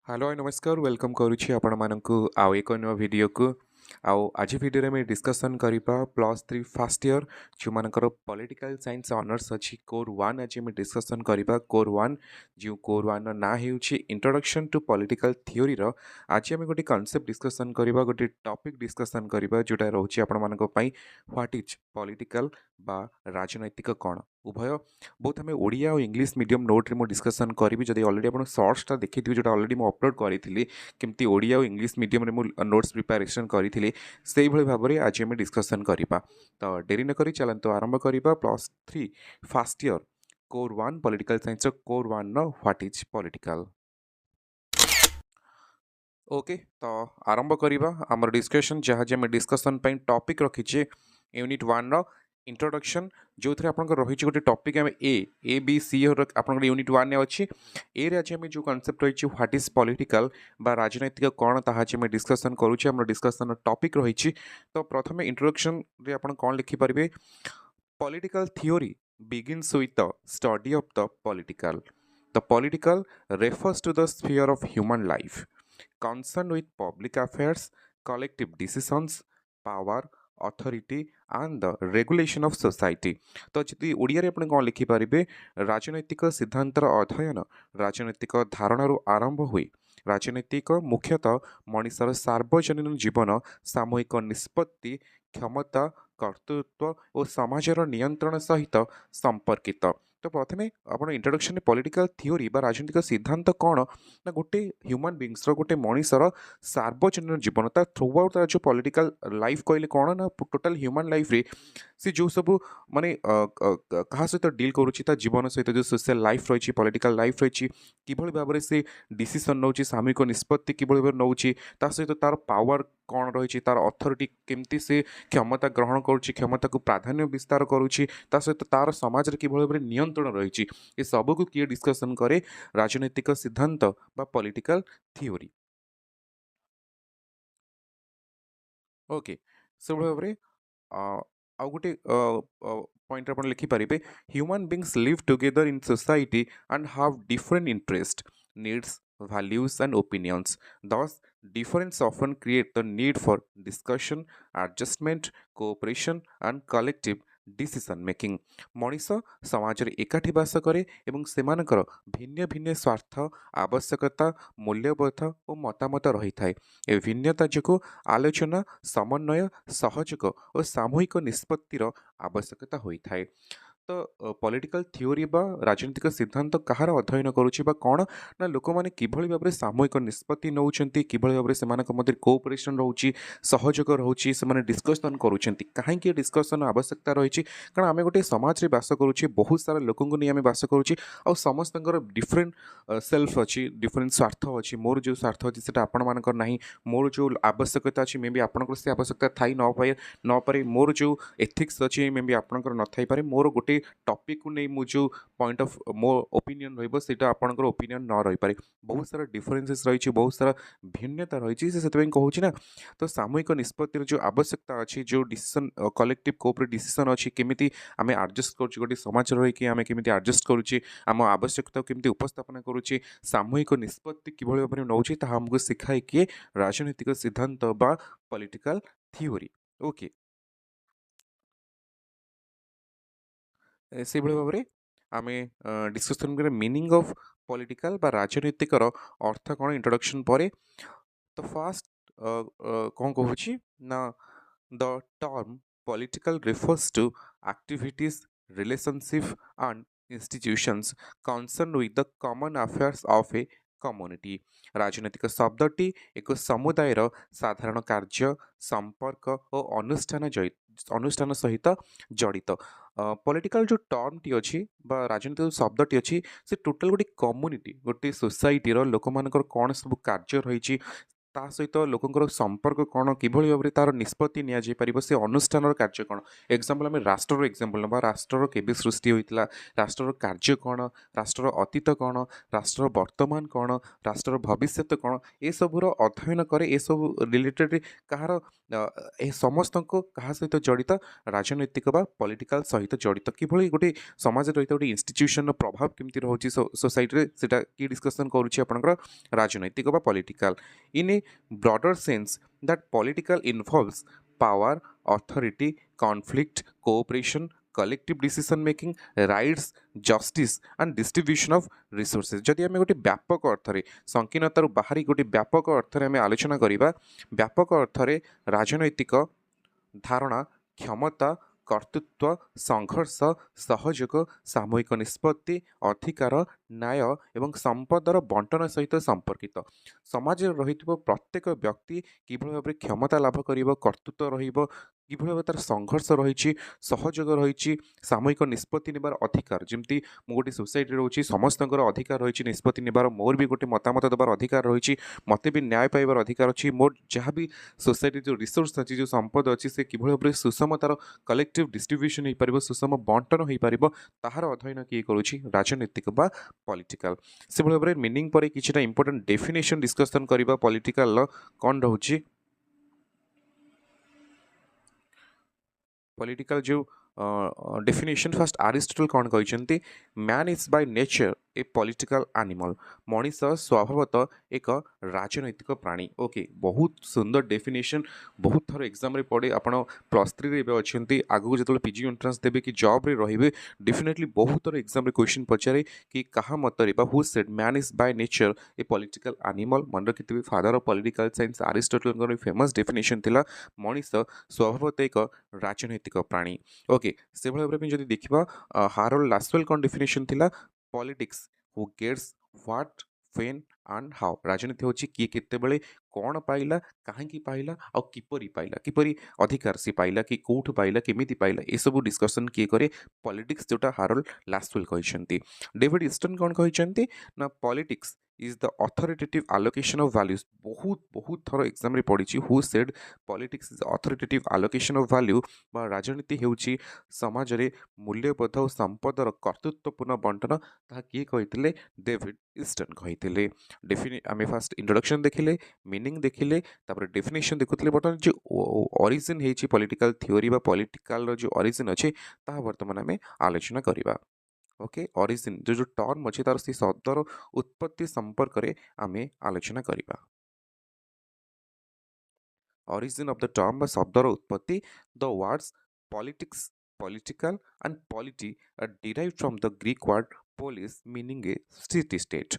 Hello नमस्कार welcome करुच्ची आपण मानकु आउ एक नुआ वीडियो को आउ आज वीडियो में डिस्कसन करिबा +3 फर्स्ट ईयर जो मानकर पॉलिटिकल साइंस ऑनर्स अछि कोर 1 आज में डिस्कसन करिबा कोर 1 जो कोर 1 ना हेउछि इंट्रोडक्शन टू पॉलिटिकल थ्योरी रो आज हम गोटे कांसेप्ट डिस्कसन करिबा गोटे टॉपिक डिस्कसन करिबा जोटा रहउछि आपण मानक पई व्हाट इज पॉलिटिकल बा राजनैतिक कोण उभय बहुत हमें ओडिया और इंग्लिश मीडियम नोट रे मो डिस्कसन करी जदि ऑलरेडी आपण शॉर्ट्सटा देखिथिबे जोटा ऑलरेडी मो अपलोड करी केमती ओडिया और इंग्लिश मीडियम रे मो नोट्स प्रिपरेशन करी से भाव में आज आम डिस्कसन करवा तो डेरी नक चलते आरंभ करवा +3 first year core 1 political science core 1 know what is political. Okay तो आरंभ करवा आमर डिस्कशन जहाँ आम डिस्कसन टॉपिक रखीचे यूनिट 1 रो इंट्रोडक्शन जो थे आप रही गोटे टॉपिक आम ए बी सी आप यूनिट 1 ने अच्छी ए रे आज आम जो कॉन्सेप्ट रही व्हाट इज पॉलिटिकल बा राजनैतिक कौन ताहा आम डिस्कसन करुचे आम डिस्कसन टॉपिक रही तो प्रथम इंट्रोडक्शन रे आप कौन लिखिपारे political theory begins with the study of the political. The political refers to the sphere of human life concerned with public affairs, collective decisions, power, authority and the regulation of society. तो जदि ओडिया रे आपण कोन लिखि पारिबे राजनैतिक सिद्धांतर अध्ययन राजनैतिक धारणारू आरंभ हुई राजनैतिक मुख्यतः मनुष्यर सार्वजनीन जीवन सामूहिक निष्पत्ति क्षमता कर्तृत्व और समाजर नियंत्रण सहित संपर्कित। तो प्रथम आप इंट्रोडक्शन पॉलिटिकल थ्योरी बा राजनीतिक सिद्धांत कौन ना गोटे ह्यूमन बींग्स गोटे मनुष्यर सार्वजनीन जीवन ता थ्रू आउट तार जो पॉलिटिकल लाइफ कहले कौन ना टोटल ह्यूमन लाइफ रे सी जो सब माने कहा सहित डील करुच्ची जीवन सहित जो सोशल लाइफ रही पॉलिटिकल लाइफ रही किभଳି भाବରେ से डिसीजन नौची सामूहिक निष्पत्ति किभଳି भाବରେ नौची ता सहित तार पावर कौन रही तार अथॉरिटी केमती से क्षमता ग्रहण करुच्ची क्षमता को प्राधान्य विस्तार करुच्ची ता सहित तार समाज रे किभଳି भाବରେ नियंत्रण रही ये सब को किए डिस्कसन करे राजनैतिक सिद्धांत बा पॉलिटिकल थ्योरी। ओके से भाव में आउ गोटे पॉइंट आप लिखिपारे human beings live together in society and have different interest needs values and opinions. Thus, difference often create the need for discussion, adjustment, cooperation, and collective decision making. Manish समाज रे एकाठी बास करे एवं सेमानकर भिन्न भिन्न स्वार्थ आवश्यकता मूल्यबोध और मतामत रही थाए। ए भिन्नता जो आलोचना समन्वय सहयोग और सामूहिक निष्पत्तिर आवश्यकता होता है। तो पॉलिटिकल थ्योरी बा राजनीतिक सिद्धांत कहार अध्ययन करुच्ची बा कौन ना लोक मैंने किभଳି भाବରେ सामूहिक निष्पत्ति नौचंती किभଳି भाବରେ सेमानक मध्य कोऑपरेशन रहउची सहयोग रहउची सेमाने डिस्कशन करूचंती काहेकि डिस्कशन आवश्यकता रही कारण आम गोटे समाज रे बास करुचे बहुत सारा लोकन को नहीं आम बास करुचे आ समस्तंकर डिफरेंट सेल्फ अच्छी डिफरेंट स्वार्थ अच्छी मोर जो स्वार्थ अच्छी से आपण मानकर नाही मोर जो आवश्यकता अच्छी मे भी आपनकर से आवश्यकता थाई न पारे मोर जो एथिक्स अच्छी मे भी आपनकर न थाई पारे मोर गोटे टॉपिक को नहीं मुझे पॉइंट ऑफ मो ओपिनियन रहा आपंकर ओपिनियन न रही पारे बहुत सारा डिफरेन्सेस रही बहुत सारा भिन्नता रही से कहूँ ना तो सामूहिक निष्पत्तिर जो आवश्यकता अच्छी जो डिसीजन कलेक्टिव कोऑपरेटिव डिसीजन अच्छी केमिति आमे एडजस्ट करुचे गोटे समाज रही आमे केमिति एडजस्ट करुचे आम आवश्यकता केमिति उपस्थापन करुचे सामूहिक निष्पत्ति किभଳି भाବରେ नौचे ताहा हमको शिखाए किए राजनीतिक सिद्धांत बा पॉलिटिकल थ्योरी। ओके से भाव में आम डिस्कसन करें मीनिंग ऑफ पॉलिटिकल बा राजनीतिक अर्थ कौन इंट्रोडक्शन पर तो फास्ट कौन कहूँ ना the term political refers to activities relationship and institutions concern with the common affairs of a community. राजनैतिक शब्दटी एक समुदायर साधारण कार्य संपर्क और अनुष्ठान सहित जड़ित पॉलिटिकल जो टर्म टी अच्छी राजनीतिक शब्द टी अच्छी से टोटाल गोटे कम्युनिटी गोटे सोसाइटी लोक मान कौन सब कार्य रही ତା ସହିତ ଲୋକଙ୍କର ସମ୍ପର୍କ କ'ଣ, କିଭଳି ଭାବରେ ତା'ର ନିଷ୍ପତ୍ତି ନିଆଯାଇପାରିବ, ସେ ଅନୁଷ୍ଠାନର କାର୍ଯ୍ୟ କ'ଣ। ଏକ୍ସାମ୍ପଲ୍ ଆମେ ରାଷ୍ଟ୍ରର ଏକ୍ସାମ୍ପଲ୍ ନେବା। ରାଷ୍ଟ୍ରର କେବେ ସୃଷ୍ଟି ହୋଇଥିଲା, ରାଷ୍ଟ୍ରର କାର୍ଯ୍ୟ କ'ଣ, ରାଷ୍ଟ୍ରର ଅତୀତ କ'ଣ, ରାଷ୍ଟ୍ରର ବର୍ତ୍ତମାନ କ'ଣ, ରାଷ୍ଟ୍ରର ଭବିଷ୍ୟତ କ'ଣ, ଏସବୁର ଅଧ୍ୟୟନ କରେ। ଏସବୁ ରିଲେଟେଡ଼୍ କାହାର ଏ ସମସ୍ତଙ୍କୁ କାହା ସହିତ ଜଡ଼ିତ, ରାଜନୈତିକ ବା ପଲିଟିକାଲ ସହିତ ଜଡ଼ିତ। କିଭଳି ଗୋଟେ ସମାଜରେ ରହିଥିବା ଗୋଟେ ଇନଷ୍ଟିଚ୍ୟୁସନର ପ୍ରଭାବ କେମିତି ରହୁଛି ସୋସାଇଟିରେ, ସେଇଟା କି ଡିସ୍କସନ୍ କରୁଛି ଆପଣଙ୍କର ରାଜନୈତିକ ବା political. In a broader sense that political involves power, authority, conflict, cooperation, collective decision making, rights, justice and distribution of resources। ଯଦି ଆମେ ଗୋଟେ ବ୍ୟାପକ ଅର୍ଥରେ, ସଂକୀର୍ଣ୍ଣତାରୁ ବାହାରି ଗୋଟେ ବ୍ୟାପକ ଅର୍ଥରେ ଆମେ ଆଲୋଚନା କରିବା, ବ୍ୟାପକ ଅର୍ଥରେ ରାଜନୈତିକ ଧାରଣା, କ୍ଷମତା, କର୍ତ୍ତୃତ୍ୱ, ସଂଘର୍ଷ, ସହଯୋଗ, ସାମୂହିକ ନିଷ୍ପତ୍ତି, ଅଧିକାର, ନ୍ୟାୟ ଏବଂ ସମ୍ପଦର ବଣ୍ଟନ ସହିତ ସମ୍ପର୍କିତ। ସମାଜରେ ରହିଥିବା ପ୍ରତ୍ୟେକ ବ୍ୟକ୍ତି କିଭଳି ଭାବରେ କ୍ଷମତା ଲାଭ କରିବ, କର୍ତ୍ତୃତ୍ୱ ରହିବ, କିଭଳି ଭାବରେ ତା'ର ସଂଘର୍ଷ ରହିଛି, ସହଯୋଗ ରହିଛି, ସାମୂହିକ ନିଷ୍ପତ୍ତି ନେବାର ଅଧିକାର। ଯେମିତି ମୁଁ ଗୋଟେ ସୋସାଇଟିରେ ରହୁଛି, ସମସ୍ତଙ୍କର ଅଧିକାର ରହିଛି ନିଷ୍ପତ୍ତି ନେବାର, ମୋର ବି ଗୋଟେ ମତାମତ ଦେବାର ଅଧିକାର ରହିଛି, ମୋତେ ବି ନ୍ୟାୟ ପାଇବାର ଅଧିକାର ଅଛି। ମୋର ଯାହା ବି ସୋସାଇଟି ଯେଉଁ ରିସୋର୍ସ ଅଛି, ଯେଉଁ ସମ୍ପଦ ଅଛି, ସେ କିଭଳି ଭାବରେ ସୁଷମ ତା'ର କଲେକ୍ଟିଭ୍ ଡିଷ୍ଟ୍ରିବ୍ୟୁସନ୍ ହୋଇପାରିବ, ସୁଷମ ବଣ୍ଟନ ହୋଇପାରିବ, ତାହାର ଅଧ୍ୟୟନ କିଏ କରୁଛି, ରାଜନୈତିକ ବା ପଲିଟିକାଲ। ସେଭଳି ଭାବରେ ମିନିଂ ପରେ କିଛିଟା ଇମ୍ପୋର୍ଟାଣ୍ଟ ଡେଫିନେସନ୍ ଡିସ୍କସନ୍ କରିବା ପଲିଟିକାଲର କ'ଣ ରହୁଛି। पॉलिटिकल जो डेफिनेशन फास्ट आरिस्टोटल कौन कहते, man is by nature a political animal. Manish स्वभावतः एक राजनैतिक प्राणी। ओके, बहुत सुंदर डेफिनेशन, बहुत थर एग्जाम रे पड़े। आप +3 रे अच्छा, आगू जो पीजी एंट्रांस देवे कि जॉब रे रहिबे, डेफिनेटली बहुत थर एग्जाम रे क्वेश्चन पचारे कि कहा मतरे बा who said man is by nature a political animal. मन रखिथे father of political science Aristotle famous definition थिला, मनीष स्वभावतः एक राजनैतिक प्राणी। ओके, से भाव में जब देखा हारोल्ड लासवेल कौन डेफिनेशन थिला, politics who gets what, when and how. राजनीति होची किए केतेबेले कौन पाइला, कहीं पाइला, आ किपरि पाइला, किपरि अधिकार सी पाइला, कि कौठ पाइला, केमिति पाइला, ये सब डिस्कशन किए करे पॉलिटिक्स, जोटा हारोल्ड लासवेल कहते। डेविड ईस्टन कौन कहते ना, politics is the authoritative allocation of values. बहुत बहुत थर एग्जाम रे पड़ी, who said politics is authoritative allocation of value, बा राजनीति हेउची समाज रे मूल्यबोध और संपदर कर्तृत्वपूर्ण बंटन। ताहा किए कहिथिले, डेविड ईस्टन कहिथिले। आम फास्ट इंट्रोडक्शन देखिले, मीनिंग देखिले, तापर डेफिनेशन देखुଥିଲେ। बर्तमान जो ओरिजिन हेची पॉलिटिकल थ्योरी बा पॉलिटिकल जो ओरिजिन अच्छे, ताहा वर्तमान आम आलोचना करिबा। ओके, ओरिजिन जो जो टर्म अच्छे, तार से शब्दर उत्पत्ति संपर्क में आम आलोचना करिबा। origin of the term বা শব্দর উৎপত্তি, the words politics, political and polity are derived from the Greek word polis meaning a city state।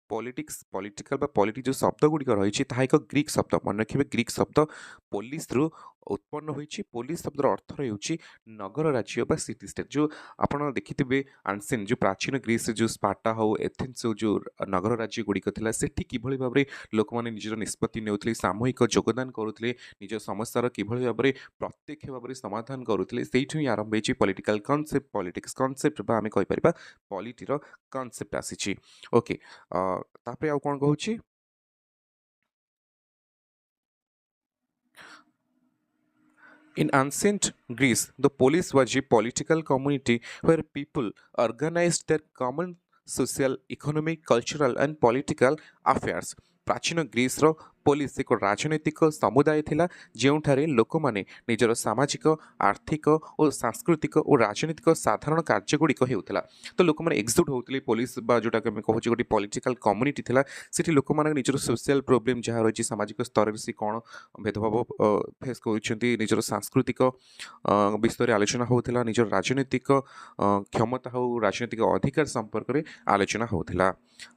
politics, political বা polity जो शब्द गुड़िक रही है एक ग्रीक शब्द, मन रखिए ग्रीक शब्द पोलिस रु उत्पन्न होइछि। पोलिस शब्दर अर्थ रही नगर राज्य बा सिटी स्टेट। जो आपण देखिथिबे आंसियन जो प्राचीन ग्रीस जो स्पार्टा हो, एथेंस जो नगर राज्य गुड़िक थिला, सेठी किभଳି भाबरे लोक माने निजर निष्पत्ति नेउथले, सामूहिक योगदान करुथले, निज समस्यार किभଳି भाबरे प्रत्यक्ष भाबरे समाधान करुथले, सेठी आरंभ होइछि पॉलिटिकल कॉन्सेप्ट। पॉलिटिक्स कॉन्सेप्ट बा आमे कहि परिबा पॉलिटीर कॉन्सेप्ट आसीछि। ओके, तापरे आ कोन कहूछि, in ancient Greece, the polis was a political community where people organized their common social, economic, cultural and political affairs। प्राचीन ग्रीस रो पोलिस एक राजनैतिक समुदाय थिला, ଯେଉଁଠାରେ ଲୋକମାନେ ନିଜର ସାମାଜିକ, ଆର୍ଥିକ ଓ ସାଂସ୍କୃତିକ ଓ ରାଜନୈତିକ ସାଧାରଣ କାର୍ଯ୍ୟଗୁଡ଼ିକ ହେଉଥିଲା। ତ ଲୋକମାନେ ଏକ୍ସଜୁଟ ହେଉଥିଲେ। ପୋଲିସ ବା ଯେଉଁଟାକି ଆମେ କହୁଛେ ଗୋଟେ ପଲିଟିକାଲ କମ୍ୟୁନିଟି ଥିଲା, ସେଠି ଲୋକମାନେ ନିଜର ସୋସିଆଲ ପ୍ରୋବ୍ଲେମ୍ ଯାହା ରହିଛି, ସାମାଜିକ ସ୍ତରରେ ସେ କ'ଣ ଭେଦଭାବ ଫେସ୍ କରୁଛନ୍ତି, ନିଜର ସାଂସ୍କୃତିକ ବିଷୟରେ ଆଲୋଚନା ହେଉଥିଲା, ନିଜର ରାଜନୈତିକ କ୍ଷମତା ହେଉ, ରାଜନୈତିକ ଅଧିକାର ସମ୍ପର୍କରେ ଆଲୋଚନା ହେଉଥିଲା।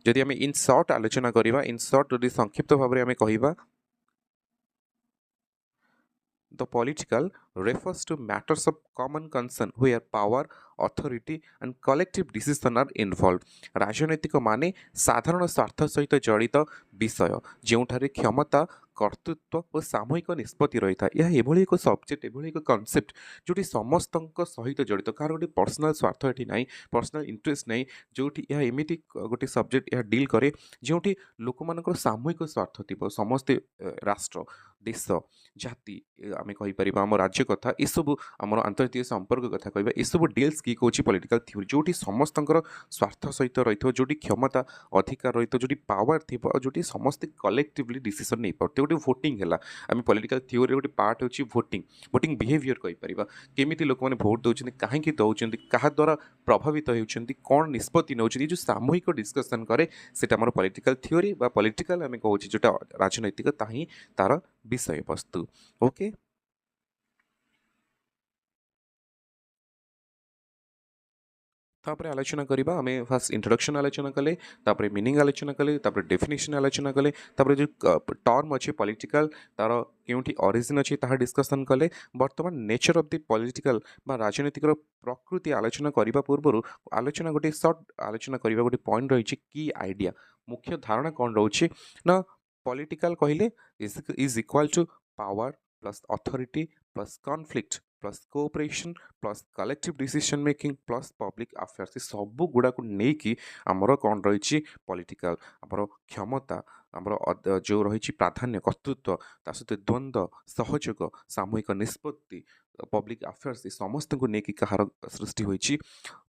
ଯଦି ଆମେ ଇନ୍ ସର୍ଟ ଆଲୋଚନା କରିବା, ଇନ୍ ସର୍ଟ ଯଦି ସଂକ୍ଷିପ୍ତ ଭାବରେ ଆମେ କହିବା, the political refers to matters of common concern where power, authority and collective decision are involved। राजनैतिक माने साधारण स्वार्थ सहित जड़ित विषय, ଯେଉଁଠାରେ କ୍ଷମତା, କର୍ତ୍ତୃତ୍ୱ ଓ ସାମୂହିକ ନିଷ୍ପତ୍ତି ରହିଥାଏ। ଏହା ଏଭଳି ଏକ ସବଜେକ୍ଟ, ଏଭଳି ଏକ କନସେପ୍ଟ ଯେଉଁଠି ସମସ୍ତଙ୍କ ସହିତ ଜଡ଼ିତ, କାହାର ଗୋଟେ ପର୍ସନାଲ ସ୍ୱାର୍ଥ ଏଠି ନାହିଁ, ପର୍ସନାଲ ଇଣ୍ଟରେଷ୍ଟ ନାହିଁ। ଯେଉଁଠି ଏହା ଏମିତି ଗୋଟେ ସବଜେକ୍ଟ ଏହା ଡିଲ୍ କରେ ଯେଉଁଠି ଲୋକମାନଙ୍କର ସାମୂହିକ ସ୍ୱାର୍ଥ ଥିବ। ସମସ୍ତେ ରାଷ୍ଟ୍ର, ଦେଶ, ଜାତି, ଆମେ କହିପାରିବା ଆମ ରାଜ୍ୟ କଥା, ଏସବୁ ଆମର ଆନ୍ତର୍ଜାତିକ ସମ୍ପର୍କ କଥା କହିବା, ଏସବୁ ଡିଲ୍ସ କିଏ କହୁଛି ପଲିଟିକାଲ ଥିଓରି। ଯେଉଁଠି ସମସ୍ତଙ୍କର ସ୍ୱାର୍ଥ ସହିତ ରହିଥିବ, ଯେଉଁଠି କ୍ଷମତା ଅଧିକାର ରହିଥିବ, ଯେଉଁଠି ପାୱାର ଥିବ, ଆଉ ଯେଉଁଠି ସମସ୍ତେ କଲେକ୍ଟିଭଲି ଡିସିସନ୍ ନେଇପାରୁଥିବେ। ଗୋଟେ ଭୋଟିଂ ହେଲା, ଆମେ ପଲିଟିକାଲ ଥିଓରିରେ ଗୋଟେ ପାର୍ଟ ହେଉଛି ଭୋଟିଂ। ଭୋଟିଂ ବିହେଭିଅର କହିପାରିବା, କେମିତି ଲୋକମାନେ ଭୋଟ୍ ଦେଉଛନ୍ତି, କାହିଁକି ଦେଉଛନ୍ତି, କାହା ଦ୍ୱାରା ପ୍ରଭାବିତ ହେଉଛନ୍ତି, କ'ଣ ନିଷ୍ପତ୍ତି ନେଉଛନ୍ତି, ଏ ଯେଉଁ ସାମୂହିକ ଡିସ୍କସନ୍ କରେ ସେଇଟା ଆମର ପଲିଟିକାଲ ଥିଓରି ବା ପଲିଟିକାଲ ଆମେ କହୁଛେ ଯେଉଁଟା ରାଜନୈତିକ, ତାହା ହିଁ ତା'ର ବିଷୟବସ୍ତୁ। ଓକେ, ତାପରେ ଆଲୋଚନା କରିବା। ଆମେ ଫାର୍ଷ୍ଟ ଇଣ୍ଟ୍ରୋଡକ୍ସନ୍ ଆଲୋଚନା କଲେ, ତାପରେ ମିନିଂ ଆଲୋଚନା କଲେ, ତାପରେ ଡେଫିନେସନ୍ ଆଲୋଚନା କଲେ, ତାପରେ ଯେଉଁ ଟର୍ମ ଅଛି ପଲିଟିକାଲ, ତା'ର କେଉଁଠି ଅରିଜିନ୍ ଅଛି ତାହା ଡିସ୍କସନ୍ କଲେ। ବର୍ତ୍ତମାନ ନେଚର ଅଫ୍ ଦି ପଲିଟିକାଲ ବା ରାଜନୈତିକର ପ୍ରକୃତି ଆଲୋଚନା କରିବା ପୂର୍ବରୁ ଆଲୋଚନା ଗୋଟେ ସର୍ଟ ଆଲୋଚନା କରିବା ଗୋଟେ ପଏଣ୍ଟ ରହିଛି କି ଆଇଡ଼ିଆ, ମୁଖ୍ୟ ଧାରଣା କ'ଣ ରହୁଛି ନା ପଲିଟିକାଲ କହିଲେ is equal to power plus authority plus conflict plus cooperation plus collective decision making plus public affairs. ଏ ସବୁ ଗୁଡ଼ାକୁ ନେଇକି ଆମର କ'ଣ ରହିଛି ପଲିଟିକାଲ, ଆମର କ୍ଷମତା, ଆମର ଯେଉଁ ରହିଛି ପ୍ରାଧାନ୍ୟ, କର୍ତ୍ତୃତ୍ୱ, ତା ସହିତ ଦ୍ୱନ୍ଦ୍ୱ, ସହଯୋଗ, ସାମୂହିକ ନିଷ୍ପତ୍ତି, ପବ୍ଲିକ୍ ଆଫେୟାର୍ସ, ଏ ସମସ୍ତଙ୍କୁ ନେଇକି କାହାର ସୃଷ୍ଟି ହୋଇଛି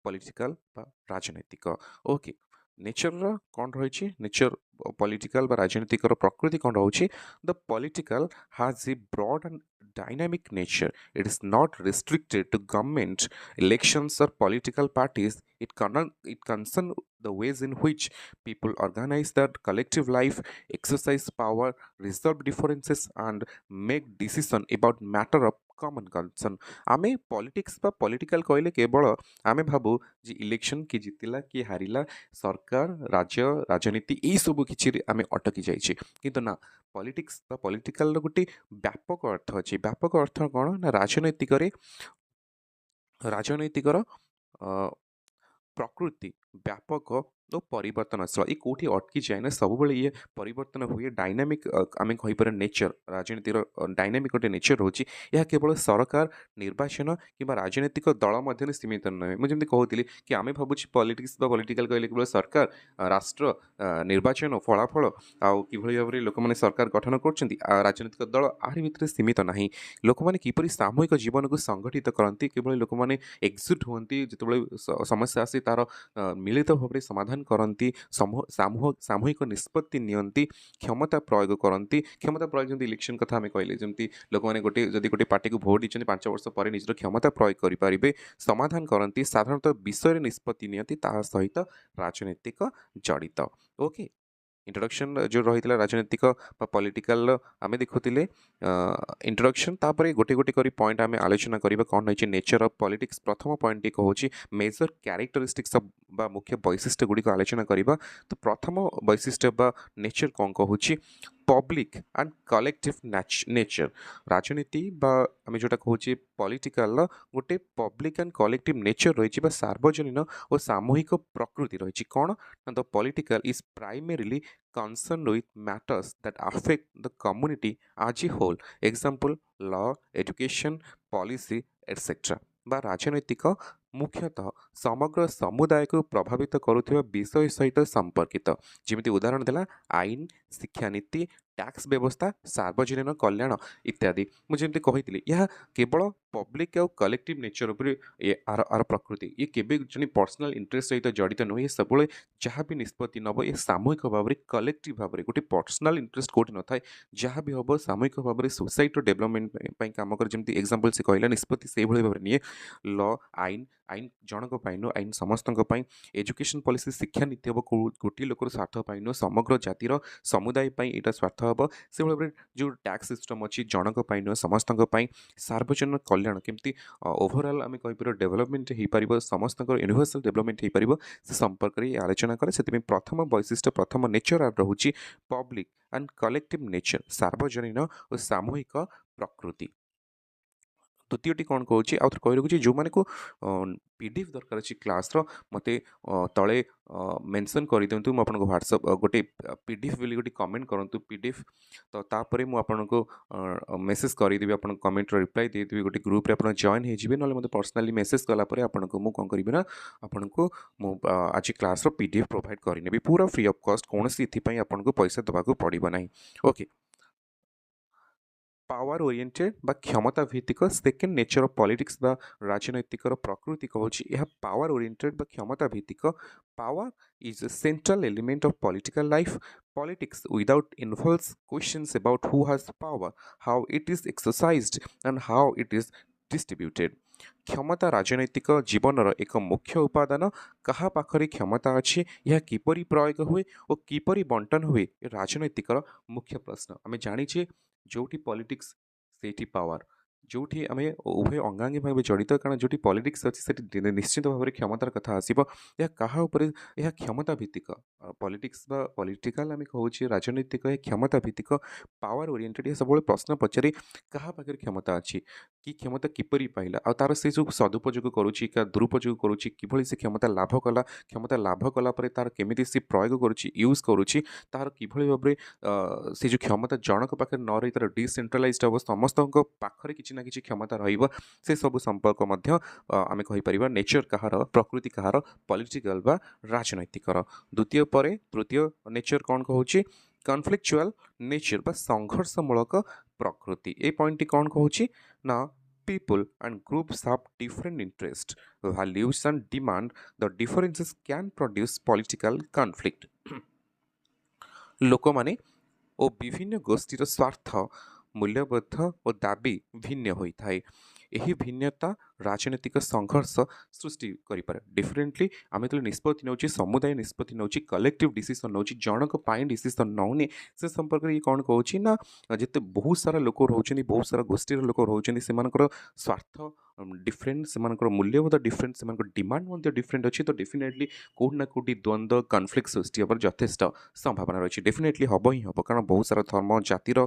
ପଲିଟିକାଲ ବା ରାଜନୈତିକ। ଓକେ, ନେଚରର କ'ଣ ରହିଛି, ନେଚର ପଲିଟିକାଲ ବା ରାଜନୈତିକର ପ୍ରକୃତି କ'ଣ ରହୁଛି? ଦ political has a broad and dynamic nature. It is not restricted to government, elections, or political parties. It concerns the ways in which people organize their collective life, exercise power, resolve differences, and make decisions about matter of common concern. ଆମେ politics ବା political କହିଲେ କେବଳ ଆମେ ଭାବୁ ଯେ election କିଏ ଜିତିଲା କିଏ ହାରିଲା, ସରକାର, ରାଜ୍ୟ, ରାଜନୀତି, ଏଇସବୁ କିଛିରେ ଆମେ ଅଟକି ଯାଇଛି। କିନ୍ତୁ ନା, ପଲିଟିକ୍ସ ବା ପଲିଟିକାଲର ଗୋଟେ ବ୍ୟାପକ ଅର୍ଥ ଅଛି। ବ୍ୟାପକ ଅର୍ଥ କ'ଣ ନା ରାଜନୈତିକର ପ୍ରକୃତି ବ୍ୟାପକ ଓ ପରିବର୍ତ୍ତନଶୀଳ। ଏ କେଉଁଠି ଅଟକି ଯାଏ ନା, ସବୁବେଳେ ଇଏ ପରିବର୍ତ୍ତନ ହୁଏ। ଡାଇନାମିକ୍ ଆମେ କହିପାରିବା ନେଚର, ରାଜନୀତିର ଡାଇନାମିକ୍ ଗୋଟେ ନେଚର ରହୁଛି। ଏହା କେବଳ ସରକାର, ନିର୍ବାଚନ କିମ୍ବା ରାଜନୈତିକ ଦଳ ମଧ୍ୟରେ ସୀମିତ ନୁହେଁ। ମୁଁ ଯେମିତି କହୁଥିଲି କି ଆମେ ଭାବୁଛି ପଲିଟିକ୍ସ ବା ପଲିଟିକାଲ କହିଲେ କେବଳ ସରକାର, ରାଷ୍ଟ୍ର, ନିର୍ବାଚନ, ଫଳାଫଳ, ଆଉ କିଭଳି ଭାବରେ ଲୋକମାନେ ସରକାର ଗଠନ କରୁଛନ୍ତି, ରାଜନୈତିକ ଦଳ ଆରି ଭିତରେ ସୀମିତ ନାହିଁ। ଲୋକମାନେ କିପରି ସାମୂହିକ ଜୀବନକୁ ସଂଗଠିତ କରନ୍ତି, କିଭଳି ଲୋକମାନେ ଏକଜୁଟ ହୁଅନ୍ତି, ଯେତେବେଳେ ସମସ୍ୟା ଆସେ ତା'ର ମିଳିତ ଭାବରେ ସମାଧାନ କରନ୍ତି, ସାମୂହିକ ନିଷ୍ପତ୍ତି ନିଅନ୍ତି, କ୍ଷମତା ପ୍ରୟୋଗ କରନ୍ତି। କ୍ଷମତା ପ୍ରୟୋଗ ଯେମିତି ଇଲେକ୍ସନ୍ କଥା ଆମେ କହିଲେ, ଯେମିତି ଲୋକମାନେ ଯଦି ଗୋଟେ ପାର୍ଟିକୁ ଭୋଟ୍ ଦେଇଛନ୍ତି 5 ବର୍ଷ ପରେ ନିଜର କ୍ଷମତା ପ୍ରୟୋଗ କରିପାରିବେ, ସମାଧାନ କରନ୍ତି, ସାଧାରଣତଃ ବିଷୟରେ ନିଷ୍ପତ୍ତି ନିଅନ୍ତି, ତାହା ସହିତ ରାଜନୈତିକ ଜଡ଼ିତ। ଓକେ, ଇଣ୍ଟ୍ରୋଡକ୍ସନ୍ ଯେଉଁ ରହିଥିଲା ରାଜନୈତିକ ବା ପଲିଟିକାଲର ଆମେ ଦେଖୁଥିଲେ ଇଣ୍ଟ୍ରୋଡକ୍ସନ୍। ତାପରେ ଗୋଟେ ଗୋଟେ କରି ପଏଣ୍ଟ ଆମେ ଆଲୋଚନା କରିବା କ'ଣ ରହିଛି ନେଚର ଅଫ୍ ପଲିଟିକ୍ସ। ପ୍ରଥମ ପଏଣ୍ଟଟି କହୁଛି ମେଜର କ୍ୟାରେକ୍ଟରିଷ୍ଟିକ୍ସ ଅଫ୍ ବା ମୁଖ୍ୟ ବୈଶିଷ୍ଟ୍ୟ ଗୁଡ଼ିକ ଆଲୋଚନା କରିବା। ତ ପ୍ରଥମ ବୈଶିଷ୍ଟ୍ୟ ବା ନେଚର କ'ଣ କହୁଛି? Public and collective nature. ରାଜନୀତି ବା ଆମେ ଯେଉଁଟା କହୁଛେ ପଲିଟିକାଲର ଗୋଟେ ପବ୍ଲିକ୍ ଆଣ୍ଡ କଲେକ୍ଟିଭ୍ ନେଚର ରହିଛି ବା ସାର୍ବଜନୀନ ଓ ସାମୂହିକ ପ୍ରକୃତି ରହିଛି। କ'ଣ ନା the political is primarily concerned with matters that affect the community as a whole. Example, law, education, policy, etc. ବା ରାଜନୈତିକ ମୁଖ୍ୟତଃ ସମଗ୍ର ସମୁଦାୟକୁ ପ୍ରଭାବିତ କରୁଥିବା ବିଷୟ ସହିତ ସମ୍ପର୍କିତ। ଯେମିତି ଉଦାହରଣ ଦେଲା ଆଇନ, ଶିକ୍ଷାନୀତି, ଟ୍ୟାକ୍ସ ବ୍ୟବସ୍ଥା, ସାର୍ବଜନୀନ କଲ୍ୟାଣ ଇତ୍ୟାଦି। ମୁଁ ଯେମିତି କହିଥିଲି ଏହା କେବଳ ପବ୍ଲିକ୍ ଆଉ କଲେକ୍ଟିଭ୍ ନେଚର ଉପରେ ଆର ପ୍ରକୃତି। ଇଏ କେବେ ଜଣେ ପର୍ସନାଲ ଇଣ୍ଟରେଷ୍ଟ ସହିତ ଜଡ଼ିତ ନୁହେଁ। ଏ ସବୁବେଳେ ଯାହା ବି ନିଷ୍ପତ୍ତି ନେବ ଏ ସାମୂହିକ ଭାବରେ, କଲେକ୍ଟିଭ୍ ଭାବରେ, ଗୋଟେ ପର୍ସନାଲ ଇଣ୍ଟରେଷ୍ଟ କେଉଁଠି ନଥାଏ। ଯାହା ବି ହେବ ସାମୂହିକ ଭାବରେ ସୋସାଇଟିର ଡେଭଲପମେଣ୍ଟ ପାଇଁ କାମ କରେ। ଯେମିତି ଏକ୍ଜାମ୍ପଲ୍ ସେ କହିଲା, ନିଷ୍ପତ୍ତି ସେଇଭଳି ଭାବରେ ନିଏ। ଲ, ଆଇନ ଜଣଙ୍କ ପାଇଁ ନୁହଁ, ଆଇନ ସମସ୍ତଙ୍କ ପାଇଁ। ଏଜୁକେସନ୍ ପଲିସି, ଶିକ୍ଷାନୀତି ହେବ ଗୋଟିଏ ଲୋକର ସ୍ୱାର୍ଥ ପାଇଁ ନୁହଁ, ସମଗ୍ର ଜାତିର ସମୁଦାୟ ପାଇଁ ଏଇଟା ସ୍ୱାର୍ଥ ହେବ। ସେଭଳି ଭାବରେ ଯେଉଁ ଟ୍ୟାକ୍ସ ସିଷ୍ଟମ୍ ଅଛି ଜଣଙ୍କ ପାଇଁ ନୁହଁ, ସମସ୍ତଙ୍କ ପାଇଁ। ସାର୍ବଜନୀନ କଲ୍ୟାଣ, କେମିତି ଓଭରଅଲ୍ ଆମେ କହିପାରିବା ଡେଭଲପମେଣ୍ଟ ହୋଇପାରିବ, ସମସ୍ତଙ୍କର ୟୁନିଭର୍ସାଲ ଡେଭଲପମେଣ୍ଟ ହୋଇପାରିବ, ସେ ସମ୍ପର୍କରେ ଆଲୋଚନା କରେ। ସେଥିପାଇଁ ପ୍ରଥମ ବୈଶିଷ୍ଟ୍ୟ, ପ୍ରଥମ ନେଚର ରହୁଛି ପବ୍ଲିକ୍ ଆଣ୍ଡ କଲେକ୍ଟିଭ୍ ନେଚର, ସାର୍ବଜନୀନ ଓ ସାମୂହିକ ପ୍ରକୃତି। द्वितीयटी कौन कହୁଛି ଆଉ ଥରେ କହି ରଖୁଛି ଯେଉଁମାନଙ୍କୁ PDF ଦରକାର ଅଛି କ୍ଲାସ୍ର ମୋତେ ତଳେ ମେନସନ୍ କରିଦିଅନ୍ତୁ ମୁଁ ଆପଣଙ୍କୁ ହ୍ୱାଟ୍ସଆପ୍ ଗୋଟେ PDF ବୋଲି ଗୋଟେ କମେଣ୍ଟ କରନ୍ତୁ PDF ତ ତାପରେ ମୁଁ ଆପଣଙ୍କୁ ମେସେଜ୍ କରିଦେବି ଆପଣଙ୍କ କମେଣ୍ଟର ରିପ୍ଲାଏ ଦେଇଦେବି ଗୋଟେ ଗ୍ରୁପ୍ରେ ଆପଣ ଜଏନ୍ ହେଇଯିବେ ନହେଲେ ମୋତେ ପର୍ସନାଲି ମେସେଜ୍ କଲା ପରେ ଆପଣଙ୍କୁ ମୁଁ କ'ଣ କରିବି ନା ଆପଣଙ୍କୁ ମୁଁ ଆଜି କ୍ଲାସ୍ର PDF ପ୍ରୋଭାଇଡ଼ କରିନେବି ପୁରା ଫ୍ରି ଅଫ୍ କଷ୍ଟ କୌଣସି ଏଥିପାଇଁ ଆପଣଙ୍କୁ ପଇସା ଦେବାକୁ ପଡ଼ିବ ନାହିଁ ଓକେ पावर ओरिएंटेड बा क्षमता भित्तिक सेकेंड नेचर ऑफ पॉलिटिक्स बा राजनैतिकर प्रकृति कहूँ यह पावर ओरिएंटेड बा क्षमता भित्तिक power is a central element of political life. Politics without involves questions about who has power, how it is exercised and how it is distributed. क्षमता राजनैतिक जीवनर एक मुख्य उपादान कहा पाखरे क्षमता अच्छी यह किपरि प्रयोग हुए और किपरि बंटन हुए राजनैतिकर मुख्य प्रश्न आम जाचे जोटी पॉलिटिक्स सेठी पावर जोटी आम उभय अंगांगी भाव जड़ित कारण जो पॉलिटिक्स अच्छी से निश्चित भाव में क्षमतार कथा आसब यह कहा यह क्षमता भित्तिक पॉलिटिक्स बा पॉलिटिकल आम कहूँ राजनैतिक यह क्षमता भित्तिक पावर ओरिएंटेड यह सब प्रश्न पचारे कहा पाखे क्षमता अच्छी कि क्षमता किपरि पाइला आ तार से जो सदुपयोग करुच्ची क्या दुरुपयोग करुच्ची किभଳି से क्षमता लाभ कला परे तार केमिति से प्रयोग करुच्ची यूज करुच्ची तार किभଳି भाव से जो क्षमता जनक पाखे न रही तार डिसेंट्रलाइज्ड हम समस्त पाखरे किसी ना किसी क्षमता रहिबा से सब संपर्क मध्य आमे कहि परिबा नेचर कहार प्रकृति कहार पॉलिटिकल बा राजनैतिकर द्वितीय परे तृतीय नेचर कौन कहूँ कन्फ्लिक्चुअल नेचर बा संघर्षमूलक प्रकृति ए पॉइंट कौन कहूँ ना people and groups have different interests, values and demand. The differences can produce political conflict. ଲୋକମାନେ ଓ ବିଭିନ୍ନ ଗୋଷ୍ଠୀର ସ୍ୱାର୍ଥ ମୂଲ୍ୟବୋଧ ଓ ଦାବି ଭିନ୍ନ ହୋଇଥାଏ ଏହି ଭିନ୍ନତା ରାଜନୈତିକ ସଂଘର୍ଷ ସୃଷ୍ଟି କରିପାରେ ଡିଫରେଣ୍ଟଲି ଆମେ ଯେତେବେଳେ ନିଷ୍ପତ୍ତି ନେଉଛେ ସମୁଦାୟ ନିଷ୍ପତ୍ତି ନେଉଛି କଲେକ୍ଟିଭ୍ ଡିସିସନ୍ ନେଉଛି ଜଣଙ୍କ ପାଇଁ ଡିସିସନ୍ ନେଉନି ସେ ସମ୍ପର୍କରେ ଇଏ କ'ଣ କହୁଛି ନା ଯେତେ ବହୁତ ସାରା ଲୋକ ରହୁଛନ୍ତି ବହୁତ ସାରା ଗୋଷ୍ଠୀର ଲୋକ ରହୁଛନ୍ତି ସେମାନଙ୍କର ସ୍ୱାର୍ଥ डिफरेंट से मूल्यबोध डिफरेंट से डिमांड डिफरेंट अच्छी तो डेफिनेटली कौट ना कौटी द्वंद्व कन्फ्लिक्ट सृष्टि होकर यथेष्ट संभावना रही डेफिनेटली हम ही हम कारण बहुत सारा धर्म जातिर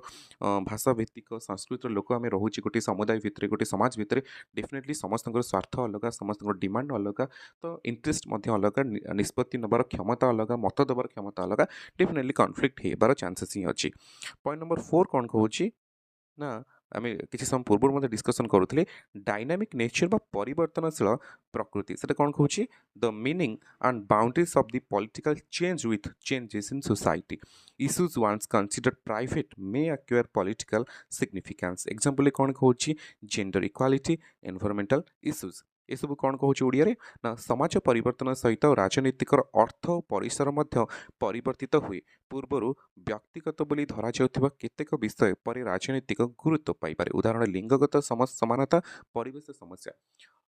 भाषा भित्तिक संस्कृत लोक आम रोचे गोटे समुदाय भितर गोटे समाज भितर डेफिनेटली समस्त स्वार्थ अलग समस्त डिमांड अलग तो इंटरेस्ट अलग निष्पत्ति नबार क्षमता अलग मत देवार क्षमता अलग डेफिनेटली कन्फ्लिक्ट होबार चांसेस ही अच्छी पॉइंट नंबर 4 कौन कहूँ ना आम किसी समय पूर्व मत डिस्कसन करुले डायनामिक नेचर बा परिवर्तनशील प्रकृति से कौन कहूँ the meaning and boundaries of the political change with changes in society issues once considered private may acquire political significance example कौन कहूँ जेंडर इक्वालिटी एनवायरमेंटल इश्यूज ये सब कौन कहूँ ओडिया ना समाज परिवर्तन सहित राजनीतिक अर्थ और परिसर मध्य परिवर्तित हुए पूर्वर व्यक्तिगत बोली धरा जाउथिबा केतेक विषय पर राजनीतिक गुरुत्व पाइपारे उदाहरण लिंगगत समानता परिवेश समस्या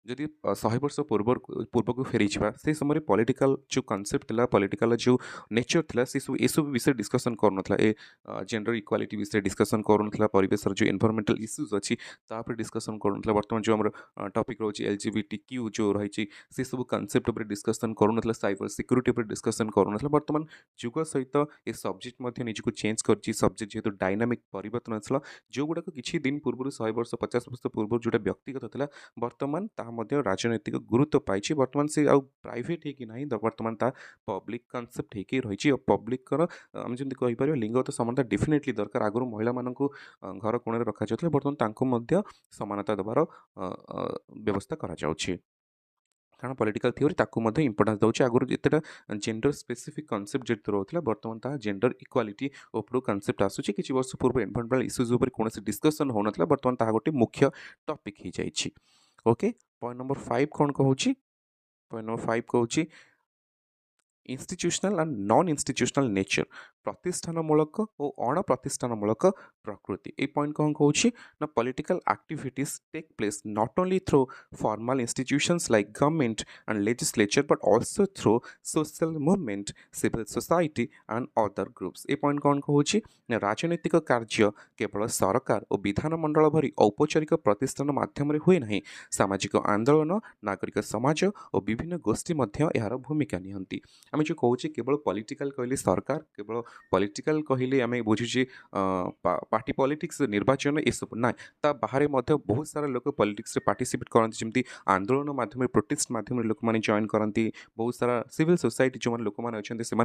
जदि 100 वर्ष पूर्व को फेरी से समय पॉलिटिकल जो कॉन्सेप्ट था पॉलिटिकल जो नेचर था से सब ये सब विषय डिस्कसन करूना ए जेंडर इक्वालिटी विषय डिस्कसन करूना परिवेश जो एनवायरमेंटल इश्यूज अच्छी तापर डिस्कसन करूना बर्तमान जो आम टॉपिक रोचे LGBTQ जो रही से सब कॉन्सेप्ट उपर डिस्कसन करूना साइबर सिक्योरिटी उपर डिस्कसन करूना बर्तमान जुग सहित ये सब्जेक्ट निजक चेंज कर सब्जेक्ट जेहेतु डायनामिक परिवर्तन आसला जो गुड़ाक किसी दिन पूर्व 100 वर्ष 50 वर्ष पूर्व जोटा व्यक्तिगत था बर्तमान राजनैतिक गुरुत्व पाई बर्तमान से आउ प्राइवेट हो बर्तमान ता पब्लिक कॉन्सेप्ट हो रही पब्लिक आम जमी कहीपर लिंगगत समानता डेफिनेटली दरकार आगुरी महिला मानू घर कोण रखा जाता बर्तमान समानता देवार व्यवस्था करा जाउछि कारण पॉलिटिकल थ्योरी ताकू इंपोर्टेंस दौर आगुरी जितेटा जेंडर स्पेसिफिक कॉन्सेप्ट जो रोला बर्तमान ता जेंडर इक्वालिटी उपर कॉन्सेप्ट आसूँ किसी वर्ष पूर्व एनवायरमेंटल इश्यूज उपर कौन डिस्कसन होना बर्तमान ता गोटे मुख्य टॉपिक हो जाइए ओके पॉइंट नंबर 5 कौन कहूँ पॉइंट नंबर 5 कहूँ institutional and non institutional nature प्रतिष्ठानमूलक और अणप्रतिष्ठानमूलक प्रकृति ए पॉइंट कौन कहूँ ना political activities take place not only through formal institutions like government and legislature but also through social movement civil society and other groups ए पॉइंट कौन कहूँ राजनैतिक कार्य केवल सरकार और विधानमंडल भरी औपचारिक प्रतिष्ठान माध्यम हुए ना सामाजिक आंदोलन नागरिक समाज और विभिन्न गोष्ठी यार भूमिका नियंती आम जो कहे केवल पॉलिटिकल कहले सरकार केवल पॉलिटिकल कहले आम बुझुचे पार्टी पॉलिटिक्स निर्वाचन ये सब ना ता बाहर बहुत सारा लोग पॉलिटिक्स पार्टिसिपेट करती जमी आंदोलन माध्यम प्रोटेस्ट माध्यम लोक मैंने जॉइन करती बहुत सारा सिविल सोसाइटी जो लोक मैंने अच्छा से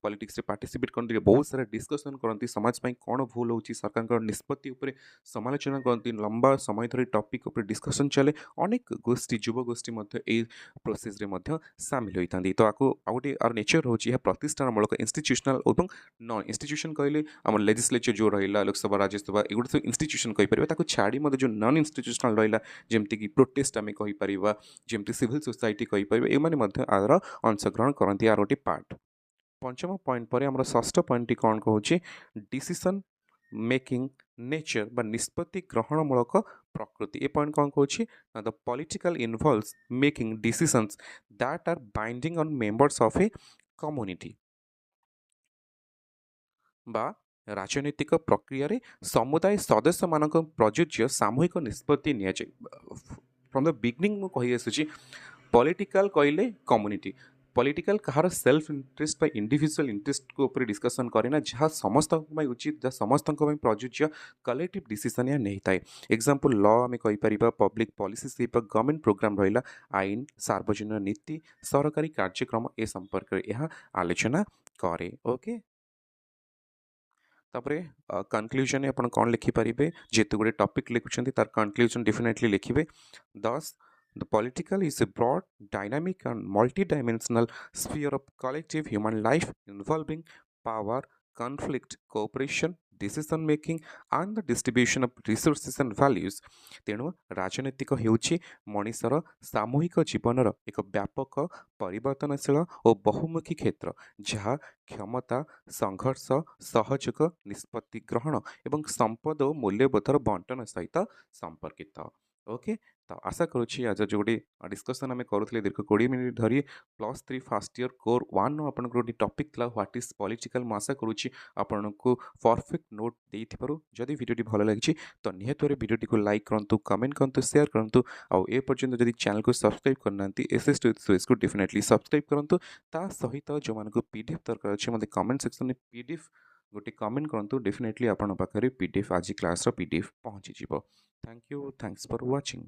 पॉलिटिक्स पार्टिसिपेट करते बहुत सारा डिस्कसन करती समाज में कौन भूल हो सरकार निष्पत्ति उपर समालोचना करती लंबा समय धरी टॉपिक उपर डिस्कसन चले अनेक गोष्ठी युव गोष्ठी प्रोसेस सामिल होता तो आपको आ गए आर नेचर हूँ यह प्रतिष्ठानमूलक इंस्टीट्यूशनल और नॉन इंस्टीट्यूशन कहले आम लेजिस्लेचर जो रहा लोकसभा राज्यसभा एगुड़ा सब इंस्टीट्यूशन कहीपर छाड़ी जो नॉन इंस्टीट्यूशनल रहा जमीक प्रोटेस्ट आम कहीपर जमी सिविल सोसाइटी कहीपर एमाने आर अंशग्रहण करती आर गोटे पार्ट पंचम पॉइंट पर आम षष्ठ पॉइंट टी कौन कहूँ डिसीजन मेकिंग नेचर बा निष्पत्ति ग्रहणमूलक प्रकृति ए पॉइंट कौन कहूँ the political involves making decisions that are binding on members of a community बा राजनैतिक प्रक्रिया रे समुदाय सदस्य मानक प्रযোज्य सामूहिक निष्पत्ति निया फ्रॉम द बिगनिंग मु कहि आसुची पॉलिटिकल कहले कम्युनिटी पॉलिटिकल कहार सेल्फ इंटरेस्ट बा इंडिविजुअल इंटरेस्ट को ऊपर डिस्कशन करे ना जहाँ समस्त उचित जहाँ समस्त प्रযোज्य कलेक्टिव डिसीजन या नहीं थाए एग्जांपल लॉ आम कहीपर पब्लिक पॉलिसी गवर्नमेंट प्रोग्राम रहा आईन सार्वजनिक नीति सरकारी कार्यक्रम ए संपर्क यह आलोचना करे ओके तापर कनक्लूजन आप कौन लिखिपारे जेते गोटे टॉपिक लिखुं तार कनक्लूजन डेफिनेटली लिखिए 10 The political is a broad, dynamic, and multidimensional sphere of collective human life involving power, conflict, cooperation, decision making, and the distribution of resources and values. तेणु राजनैतिक ହେଉଛି ମଣିଷର ସାମୂହିକ ଜୀବନର ଏକ ବ୍ୟାପକ ପରିବର୍ତ୍ତନଶୀଳ ଓ ବହୁମୁଖୀ କ୍ଷେତ୍ର ଯାହା କ୍ଷମତା ସଂଘର୍ଷ ସହଯୋଗ ନିଷ୍ପତ୍ତି ଗ୍ରହଣ ଏବଂ ସମ୍ପଦ ଓ ମୂଲ୍ୟବୋଧର ବଣ୍ଟନ ସହିତ ସମ୍ପର୍କିତ ओके तो आशा करुँची आज जो गोटे डिस्कसन आम करूँ दीर्घ 20 मिनिट धरी +3 फास्ट इयर कोर 1 आपन गोटे टॉपिक था व्हाट इज पॉलिटिकल मैं आशा करुँची आपन को परफेक्ट नोट देथिबारु जदि वीडियोटी भल लगी तो निहत वीडियोटी को लाइक करूँ कमेंट करूँ शेयर करूँ आउ ए पर्यंत जदि चैनल को सब्सक्राइब करना एसएस टू सुएस को डेफिनेटली सब्सक्राइब करूँ ता सहित जो मानक पीडीएफ दरकार अच्छे मतलब कमेंट सेक्शन में पीडीएफ गोटे कमेंट करूँ डेफिनेटली आपन पाखे पीडीएफ आज क्लास पीडीएफ पहुँची thank you thanks for watching.